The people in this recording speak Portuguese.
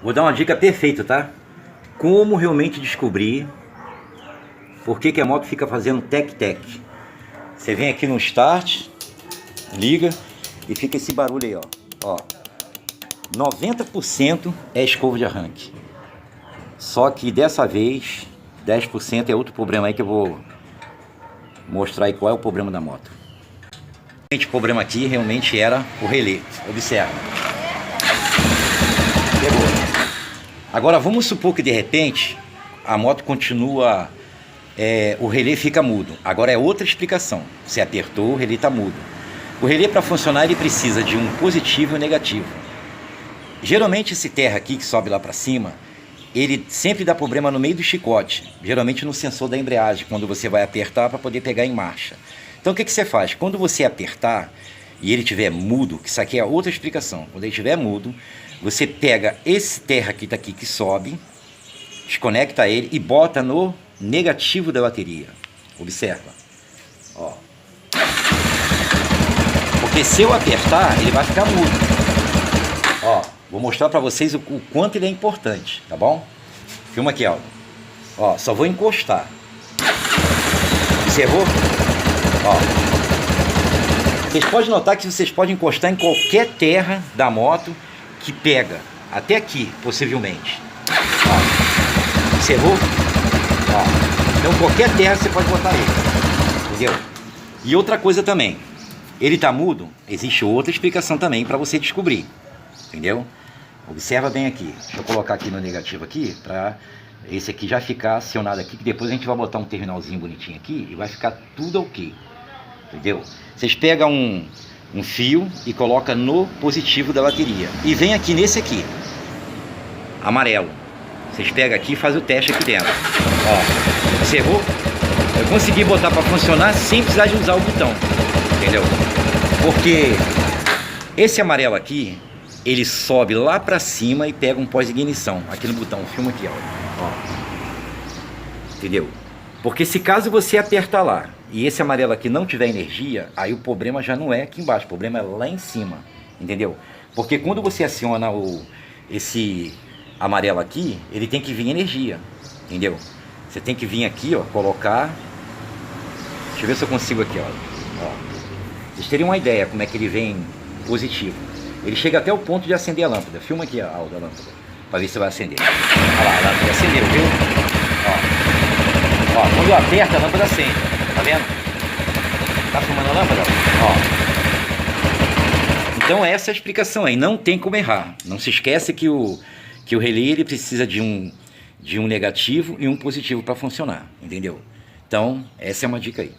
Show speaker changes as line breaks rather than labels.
Vou dar uma dica perfeita, tá? Como realmente descobrir por que a moto fica fazendo tec-tec. Você vem aqui no start, liga e fica esse barulho aí, ó. 90% é escova de arranque. Só que dessa vez, 10% é outro problema aí que eu vou mostrar aí qual é o problema da moto. O problema aqui realmente era o relé. Observa. Pegou. Agora vamos supor que de repente a moto continua, o relé fica mudo. Agora é outra explicação. Você apertou, o relé está mudo. O relé, para funcionar, ele precisa de um positivo e um negativo. Geralmente esse terra aqui que sobe lá para cima, ele sempre dá problema no meio do chicote, geralmente no sensor da embreagem, quando você vai apertar para poder pegar em marcha. Então o que você faz? Quando você apertar e ele estiver mudo, que isso aqui é outra explicação, quando ele estiver mudo, você pega esse terra que está aqui que sobe, desconecta ele e bota no negativo da bateria. Observa. Ó. Porque se eu apertar, ele vai ficar mudo. Ó, vou mostrar para vocês o quanto ele é importante, tá bom? Filma aqui, ó, só vou encostar. Observou? Ó. Vocês podem notar que vocês podem encostar em qualquer terra da moto que pega, até aqui, possivelmente. Ó. Observou? Ó. Então qualquer terra você pode botar ele, entendeu? E outra coisa também, ele tá mudo, existe outra explicação também para você descobrir, entendeu? Observa bem aqui, deixa eu colocar aqui no negativo aqui, para esse aqui já ficar acionado aqui, que depois a gente vai botar um terminalzinho bonitinho aqui e vai ficar tudo ok, entendeu? Vocês pegam um fio e coloca no positivo da bateria e vem aqui nesse aqui, amarelo. Vocês pegam aqui e fazem o teste aqui dentro. Ó, observou? Eu consegui botar para funcionar sem precisar de usar o botão, entendeu? Porque esse amarelo aqui, ele sobe lá pra cima e pega um pós-ignição aqui no botão. Filma aqui, ó. Entendeu? Porque se caso você apertar lá e esse amarelo aqui não tiver energia, aí o problema já não é aqui embaixo, o problema é lá em cima, entendeu? Porque quando você aciona esse amarelo aqui, ele tem que vir energia, entendeu? Você tem que vir aqui, ó, colocar. Deixa eu ver se eu consigo aqui, ó. Vocês teriam uma ideia como é que ele vem positivo. Ele chega até o ponto de acender a lâmpada. Filma aqui a lâmpada, para ver se vai acender. Olha lá, a lâmpada acendeu, viu? Ó, quando eu aperto, a lâmpada acende. Tá vendo? Tá filmando a lâmpada? Ó. Então essa é a explicação aí. Não tem como errar. Não se esquece que o relé ele precisa de um negativo e um positivo para funcionar. Entendeu? Então essa é uma dica aí.